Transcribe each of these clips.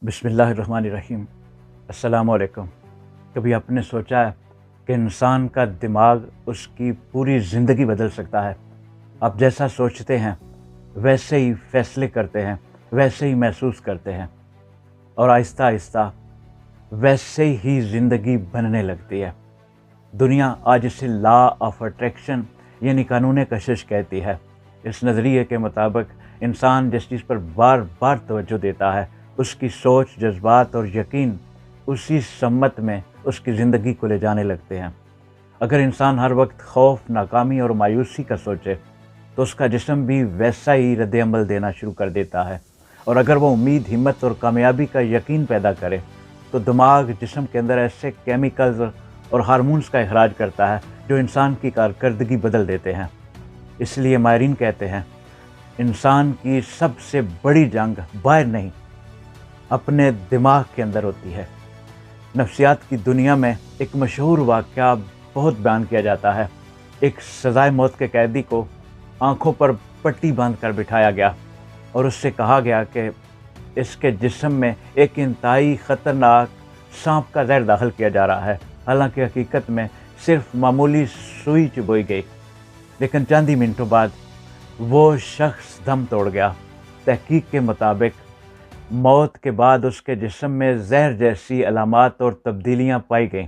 बिस्मिल्लाहिर्रहमानिर्रहीम। अस्सलाम वालेकुम। कभी आपने सोचा है कि इंसान का दिमाग उसकी पूरी ज़िंदगी बदल सकता है? आप जैसा सोचते हैं वैसे ही फैसले करते हैं, वैसे ही महसूस करते हैं और आहिस्ता आहिस्ता वैसे ही ज़िंदगी बनने लगती है। दुनिया आज इसे लॉ ऑफ अट्रैक्शन यानी कानून कशिश कहती है। इस नज़रिए के मुताबिक इंसान जिस चीज़ पर बार बार तवज्जो देता है, उसकी सोच, जज्बात और यकीन उसी सम्मत में उसकी ज़िंदगी को ले जाने लगते हैं। अगर इंसान हर वक्त खौफ, नाकामी और मायूसी का सोचे तो उसका जिस्म भी वैसा ही रद्द अमल देना शुरू कर देता है। और अगर वो उम्मीद, हिम्मत और कामयाबी का यकीन पैदा करे तो दिमाग जिस्म के अंदर ऐसे केमिकल्स और हार्मोन्स का इखराज करता है जो इंसान की कारकर्दगी बदल देते हैं। इसलिए माहिरीन कहते हैं इंसान की सबसे बड़ी जंग बाहर नहीं, अपने दिमाग के अंदर होती है। नफ्सियात की दुनिया में एक मशहूर वाक़या बहुत बयान किया जाता है। एक सज़ाए मौत के कैदी को आँखों पर पट्टी बांध कर बिठाया गया और उससे कहा गया कि इसके जिस्म में एक इंतहाई ख़तरनाक सांप का जहर दाखिल किया जा रहा है। हालांकि हकीकत में सिर्फ मामूली सुई चुभोई गई, लेकिन चंद ही मिनटों बाद वो शख्स दम तोड़ गया। तहकीक के मुताबिक मौत के बाद उसके जिस्म में जहर जैसी अलामात और तब्दीलियां पाई गईं।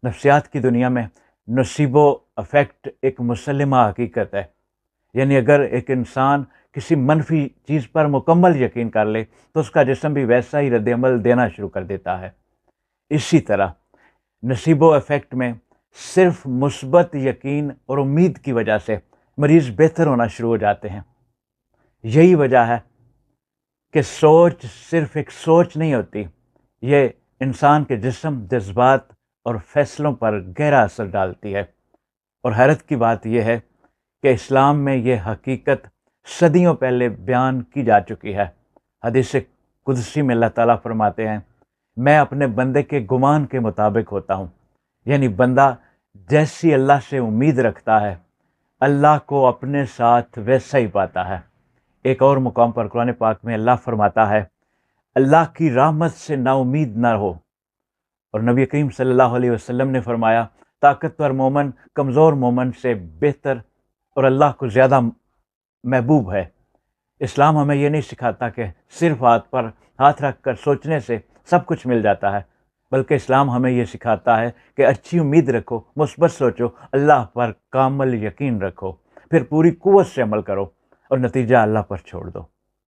नफ्सियात की दुनिया में नसीबो अफेक्ट एक मुसल्लमा हकीकत है। यानी अगर एक इंसान किसी मनफी चीज़ पर मुकम्मल यकीन कर ले तो उसका जिस्म भी वैसा ही रद्द-ए-अमल देना शुरू कर देता है। इसी तरह नसीबो इफ़ेक्ट में सिर्फ मुस्बत यकीन और उम्मीद की वजह से मरीज़ बेहतर होना शुरू हो जाते हैं। यही वजह है कि सोच सिर्फ एक सोच नहीं होती, ये इंसान के जिस्म, जज्बात और फैसलों पर गहरा असर डालती है। और हैरत की बात यह है कि इस्लाम में ये हकीकत सदियों पहले बयान की जा चुकी है। हदीस कुदसी में अल्लाह ताला फरमाते हैं, मैं अपने बंदे के गुमान के मुताबिक होता हूँ। यानी बंदा जैसी अल्लाह से उम्मीद रखता है, अल्लाह को अपने साथ वैसा ही पाता है। एक और मुकाम पर कुरान पाक में अल्लाह फरमाता है, अल्लाह की रहमत से नाउमीद न हो। और नबी करीम सल्लल्लाहु अलैहि वसल्लम ने फरमाया, ताकतवर मोमन कमज़ोर मोमन से बेहतर और अल्लाह को ज़्यादा महबूब है। इस्लाम हमें ये नहीं सिखाता कि सिर्फ हाथ पर हाथ रख कर सोचने से सब कुछ मिल जाता है, बल्कि इस्लाम हमें ये सिखाता है कि अच्छी उम्मीद रखो, मुस्बत सोचो, अल्लाह पर कामल यकीन रखो, फिर पूरी कुव्वत से अमल करो और नतीजा अल्लाह पर छोड़ दो।